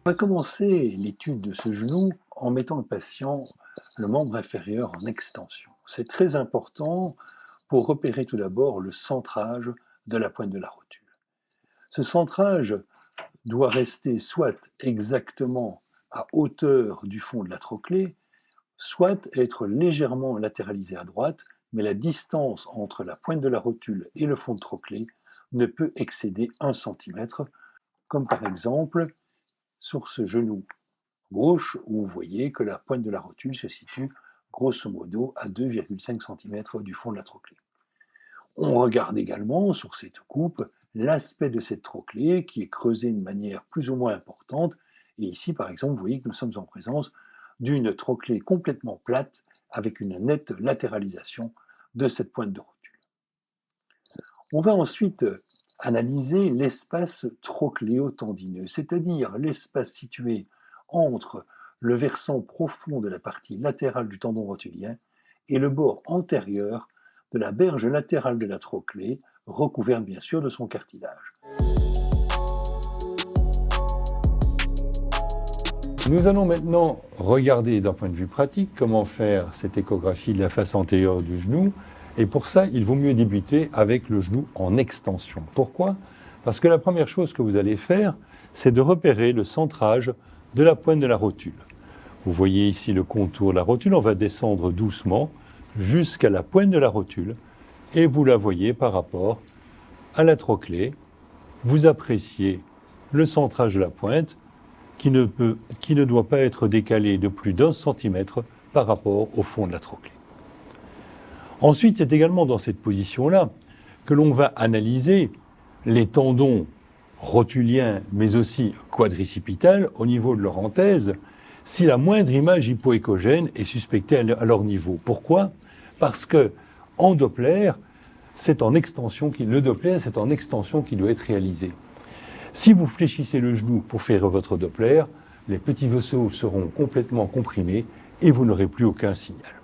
On va commencer l'étude de ce genou en mettant le membre inférieur en extension. C'est très important pour repérer tout d'abord le centrage de la pointe de la rotule. Ce centrage doit rester soit exactement à hauteur du fond de la trochlée, soit être légèrement latéralisé à droite, mais la distance entre la pointe de la rotule et le fond de trochlée ne peut excéder 1 cm, comme par exemple sur ce genou gauche où vous voyez que la pointe de la rotule se situe grosso modo à 2,5 cm du fond de la trochlée. On regarde également sur cette coupe l'aspect de cette trochlée qui est creusée de manière plus ou moins importante. Et ici, par exemple, vous voyez que nous sommes en présence d'une trochlée complètement plate avec une nette latéralisation de cette pointe de rotule. On va ensuite analyser l'espace trochléotendineux, c'est-à-dire l'espace situé entre le versant profond de la partie latérale du tendon rotulien et le bord antérieur de la berge latérale de la trochlée, recouverte bien sûr de son cartilage. Nous allons maintenant regarder d'un point de vue pratique comment faire cette échographie de la face antérieure du genou. Et pour ça, il vaut mieux débuter avec le genou en extension. Pourquoi ? Parce que la première chose que vous allez faire, c'est de repérer le centrage de la pointe de la rotule. Vous voyez ici le contour de la rotule, on va descendre doucement jusqu'à la pointe de la rotule et vous la voyez par rapport à la trochlée. Vous appréciez le centrage de la pointe qui ne doit pas être décalé de plus d'1 centimètre par rapport au fond de la trochlée. Ensuite, c'est également dans cette position-là que l'on va analyser les tendons rotuliens, mais aussi quadricipitales, au niveau de leur anthèse, si la moindre image hypoéchogène est suspectée à leur niveau. Pourquoi ? Parce que en Doppler, c'est en extension qui doit être réalisé. Si vous fléchissez le genou pour faire votre Doppler, les petits vaisseaux seront complètement comprimés et vous n'aurez plus aucun signal.